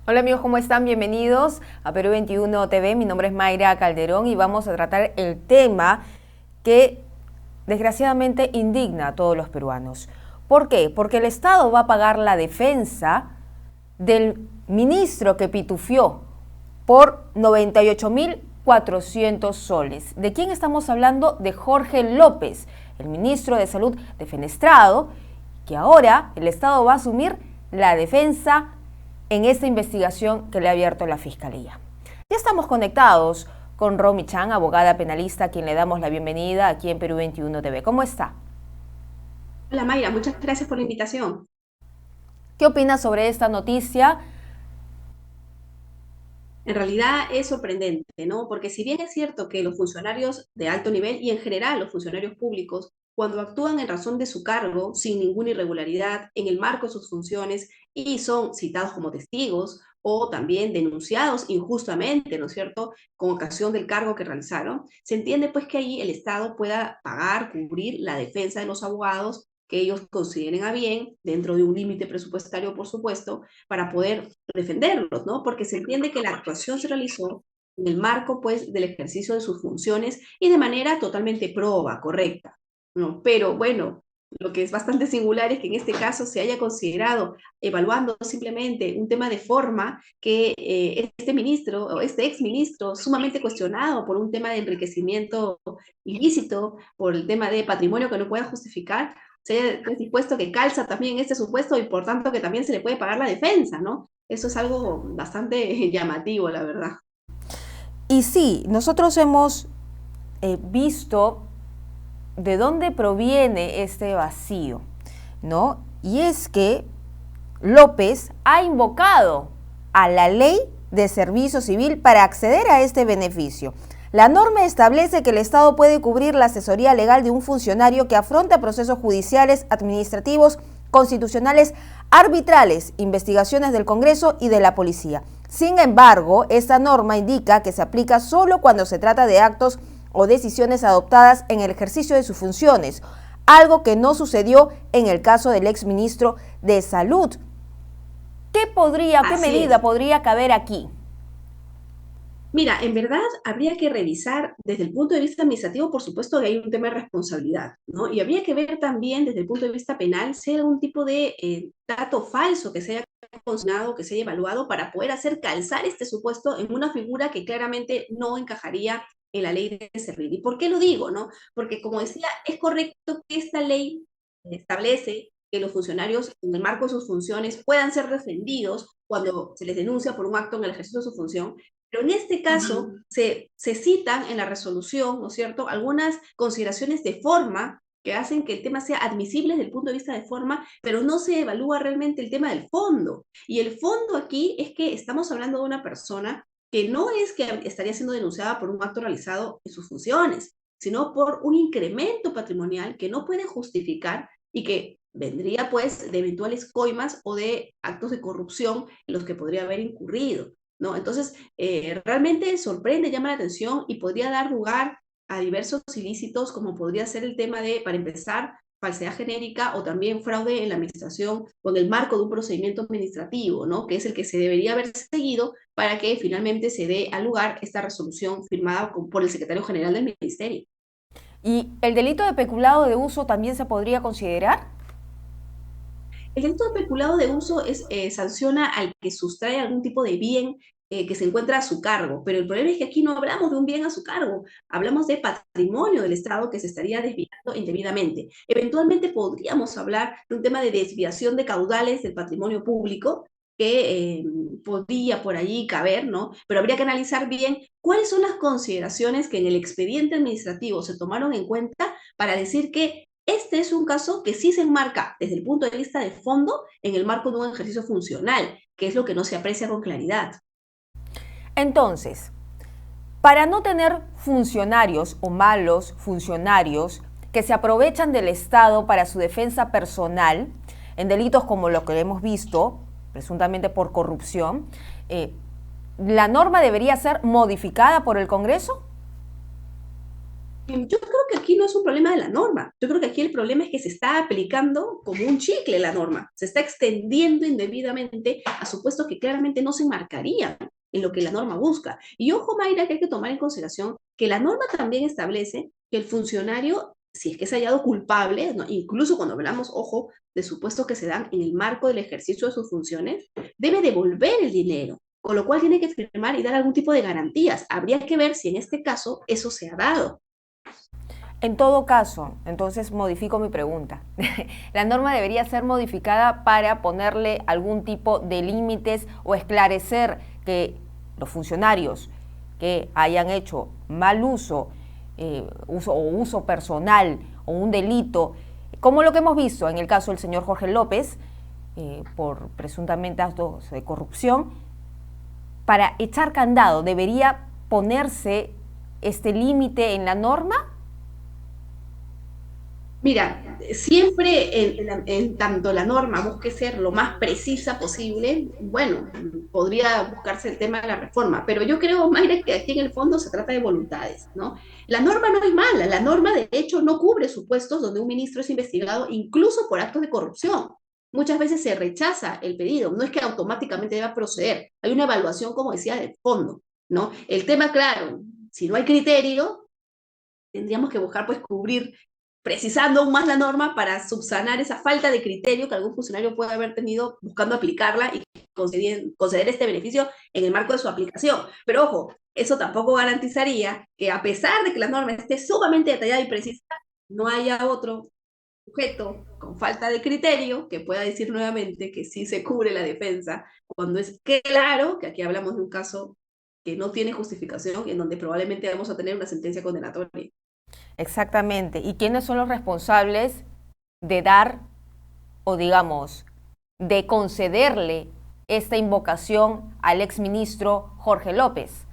Hola amigos, ¿cómo están? Bienvenidos a Perú 21 TV. Mi nombre es Mayra Calderón y vamos a tratar el tema que desgraciadamente indigna a todos los peruanos. ¿Por qué? Porque el Estado va a pagar la defensa del ministro que pitufió por 98.400 soles. ¿De quién estamos hablando? De Jorge López, el ministro de Salud defenestrado, que ahora el Estado va a asumir la defensa en esta investigación que le ha abierto la Fiscalía. Ya estamos conectados con Romy Chan, abogada penalista, a quien le damos la bienvenida aquí en Perú 21 TV. ¿Cómo está? Hola Mayra, muchas gracias por la invitación. ¿Qué opina sobre esta noticia? En realidad es sorprendente, ¿no? Porque si bien es cierto que los funcionarios de alto nivel y en general los funcionarios públicos, cuando actúan en razón de su cargo, sin ninguna irregularidad, en el marco de sus funciones y son citados como testigos o también denunciados injustamente, ¿no es cierto?, con ocasión del cargo que realizaron, se entiende pues que ahí el Estado pueda pagar, cubrir la defensa de los abogados que ellos consideren a bien, dentro de un límite presupuestario, por supuesto, para poder defenderlos, ¿no? Porque se entiende que la actuación se realizó en el marco, pues, del ejercicio de sus funciones y de manera totalmente proba, correcta, ¿no? Pero bueno, lo que es bastante singular es que en este caso se haya considerado, evaluando simplemente un tema de forma, que este ministro o este exministro, sumamente cuestionado por un tema de enriquecimiento ilícito, por el tema de patrimonio que no pueda justificar, se haya dispuesto que calza también este supuesto y por tanto que también se le puede pagar la defensa, ¿no? Eso es algo bastante llamativo, la verdad. Y sí, nosotros hemos visto de dónde proviene este vacío, ¿no? Y es que López ha invocado a la ley de servicio civil para acceder a este beneficio. La norma establece que el Estado puede cubrir la asesoría legal de un funcionario que afronta procesos judiciales, administrativos, constitucionales, arbitrales, investigaciones del Congreso y de la policía. Sin embargo, esta norma indica que se aplica solo cuando se trata de actos o decisiones adoptadas en el ejercicio de sus funciones, algo que no sucedió en el caso del exministro de Salud. ¿Qué Así medida es. podría caber aquí? Mira, en verdad habría que revisar desde el punto de vista administrativo, por supuesto que hay un tema de responsabilidad, ¿no? Y habría que ver también desde el punto de vista penal si hay algún tipo de dato falso que se haya consignado, que se haya evaluado para poder hacer calzar este supuesto en una figura que claramente no encajaría en la ley de servir. ¿Y por qué lo digo, no? Porque como decía, es correcto que esta ley establece que los funcionarios, en el marco de sus funciones, puedan ser defendidos cuando se les denuncia por un acto en el ejercicio de su función, pero en este caso se citan en la resolución, ¿no es cierto?, algunas consideraciones de forma que hacen que el tema sea admisible desde el punto de vista de forma, pero no se evalúa realmente el tema del fondo. Y el fondo aquí es que estamos hablando de una persona que no es que estaría siendo denunciada por un acto realizado en sus funciones, sino por un incremento patrimonial que no puede justificar y que vendría pues de eventuales coimas o de actos de corrupción en los que podría haber incurrido, ¿no? Entonces, realmente sorprende, llama la atención y podría dar lugar a diversos ilícitos, como podría ser el tema de, para empezar, falsedad genérica o también fraude en la administración o en el marco de un procedimiento administrativo, ¿no? Que es el que se debería haber seguido para que finalmente se dé al lugar esta resolución firmada por el secretario general del ministerio. ¿Y el delito de peculado de uso también se podría considerar? El delito de peculado de uso es, sanciona al que sustrae algún tipo de bien que se encuentra a su cargo, pero el problema es que aquí no hablamos de un bien a su cargo, hablamos de patrimonio del Estado que se estaría desviando indebidamente. Eventualmente podríamos hablar de un tema de desviación de caudales del patrimonio público que podría por allí caber, ¿no? Pero habría que analizar bien cuáles son las consideraciones que en el expediente administrativo se tomaron en cuenta para decir que este es un caso que sí se enmarca desde el punto de vista de fondo en el marco de un ejercicio funcional, que es lo que no se aprecia con claridad. Entonces, para no tener funcionarios o malos funcionarios que se aprovechan del Estado para su defensa personal en delitos como lo que hemos visto, presuntamente por corrupción, ¿la norma debería ser modificada por el Congreso? Yo creo que aquí no es un problema de la norma. Yo creo que aquí el problema es que se está aplicando como un chicle la norma. Se está extendiendo indebidamente a supuestos que claramente no se enmarcarían en lo que la norma busca. Y ojo, Mayra, que hay que tomar en consideración que la norma también establece que el funcionario, si es que es hallado culpable, ¿no? Incluso cuando hablamos, ojo, de supuestos que se dan en el marco del ejercicio de sus funciones, debe devolver el dinero, con lo cual tiene que firmar y dar algún tipo de garantías. Habría que ver si en este caso eso se ha dado. En todo caso, entonces modifico mi pregunta. La norma debería ser modificada para ponerle algún tipo de límites o esclarecer que los funcionarios que hayan hecho mal uso personal o un delito, como lo que hemos visto en el caso del señor Jorge López, por presuntamente actos de corrupción, para echar candado, ¿debería ponerse este límite en la norma? Mira, siempre en tanto la norma busque ser lo más precisa posible, bueno, podría buscarse el tema de la reforma, pero yo creo, Mayra, que aquí en el fondo se trata de voluntades, ¿no? La norma no es mala, la norma de hecho no cubre supuestos donde un ministro es investigado incluso por actos de corrupción. Muchas veces se rechaza el pedido, no es que automáticamente deba proceder, hay una evaluación, como decía, de fondo, ¿no? El tema, claro, si no hay criterio, tendríamos que buscar pues cubrir precisando aún más la norma para subsanar esa falta de criterio que algún funcionario puede haber tenido buscando aplicarla y conceder este beneficio en el marco de su aplicación. Pero ojo, eso tampoco garantizaría que a pesar de que la norma esté sumamente detallada y precisa, no haya otro sujeto con falta de criterio que pueda decir nuevamente que sí se cubre la defensa, cuando es claro que aquí hablamos de un caso que no tiene justificación y en donde probablemente vamos a tener una sentencia condenatoria. Exactamente. ¿Y quiénes son los responsables de dar o digamos de concederle esta invocación al exministro Jorge López?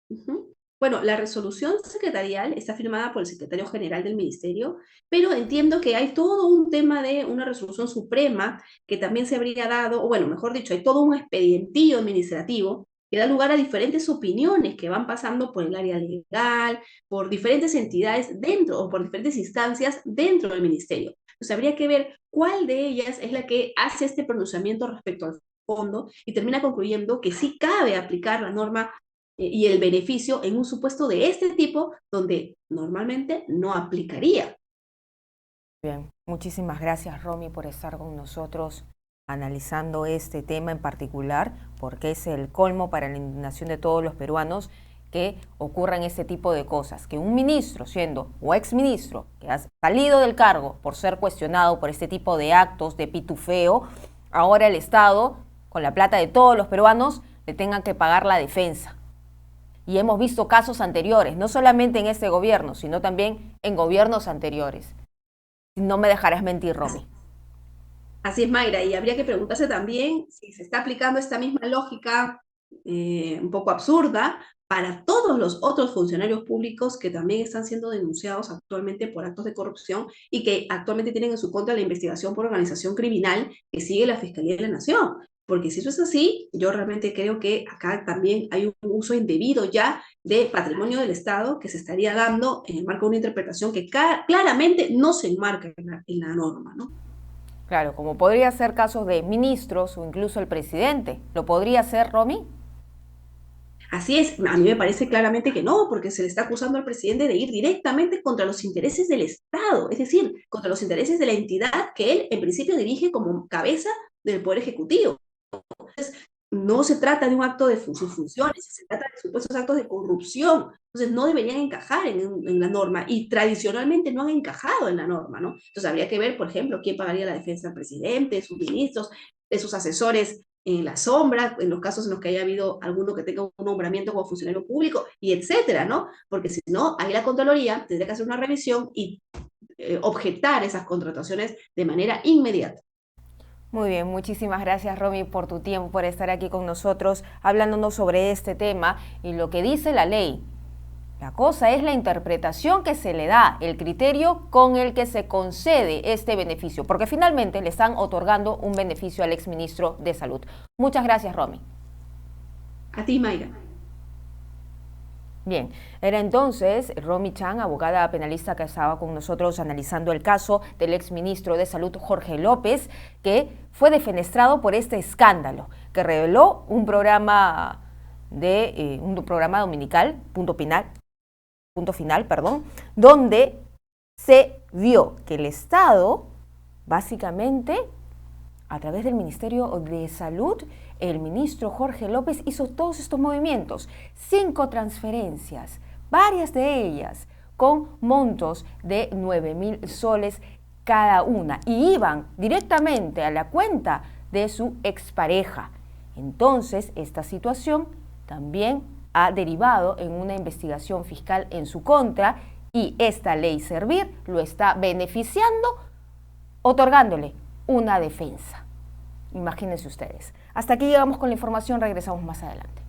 Ujú. Bueno, la resolución secretarial está firmada por el secretario general del ministerio, pero entiendo que hay todo un tema de una resolución suprema que también se habría dado, o bueno, mejor dicho, hay todo un expedientillo administrativo que da lugar a diferentes opiniones que van pasando por el área legal, por diferentes entidades dentro o por diferentes instancias dentro del ministerio. Entonces habría que ver cuál de ellas es la que hace este pronunciamiento respecto al fondo y termina concluyendo que sí cabe aplicar la norma y el beneficio en un supuesto de este tipo donde normalmente no aplicaría. Bien, muchísimas gracias Romy por estar con nosotros analizando este tema en particular, porque es el colmo para la indignación de todos los peruanos que ocurran este tipo de cosas, que un ministro siendo o exministro que ha salido del cargo por ser cuestionado por este tipo de actos de pitufeo, ahora el Estado, con la plata de todos los peruanos, le tenga que pagar la defensa. Y hemos visto casos anteriores, no solamente en este gobierno, sino también en gobiernos anteriores. No me dejarás mentir, Romy. Así es, Mayra, y habría que preguntarse también si se está aplicando esta misma lógica un poco absurda para todos los otros funcionarios públicos que también están siendo denunciados actualmente por actos de corrupción y que actualmente tienen en su contra la investigación por organización criminal que sigue la Fiscalía de la Nación. Porque si eso es así, yo realmente creo que acá también hay un uso indebido ya de patrimonio del Estado que se estaría dando en el marco de una interpretación que claramente no se enmarca en la norma, ¿no? Claro, como podría ser casos de ministros o incluso el presidente. ¿Lo podría ser, Romy? Así es, a mí me parece claramente que no, porque se le está acusando al presidente de ir directamente contra los intereses del Estado, es decir, contra los intereses de la entidad que él en principio dirige como cabeza del Poder Ejecutivo. No se trata de un acto de sus funciones, se trata de supuestos actos de corrupción. Entonces no deberían encajar en la norma y tradicionalmente no han encajado en la norma, ¿no? Entonces habría que ver, por ejemplo, quién pagaría la defensa del presidente, de sus ministros, de sus asesores en la sombra, en los casos en los que haya habido alguno que tenga un nombramiento como funcionario público, y etcétera, ¿no? Porque si no, ahí la Contraloría tendría que hacer una revisión y objetar esas contrataciones de manera inmediata. Muy bien, muchísimas gracias Romy por tu tiempo, por estar aquí con nosotros hablándonos sobre este tema y lo que dice la ley. La cosa es la interpretación que se le da, el criterio con el que se concede este beneficio, porque finalmente le están otorgando un beneficio al exministro de Salud. Muchas gracias, Romy. A ti, Mayra. Bien, era entonces Romy Chan, abogada penalista que estaba con nosotros analizando el caso del exministro de Salud Jorge López, que fue defenestrado por este escándalo que reveló un programa dominical, punto final, perdón, donde se vio que el Estado, básicamente, a través del Ministerio de Salud, el ministro Jorge López hizo todos estos movimientos, 5 transferencias, varias de ellas con montos de 9.000 soles cada una, y iban directamente a la cuenta de su expareja. Entonces, esta situación también ha derivado en una investigación fiscal en su contra, y esta ley Servir lo está beneficiando, otorgándole una defensa. Imagínense ustedes. Hasta aquí llegamos con la información, regresamos más adelante.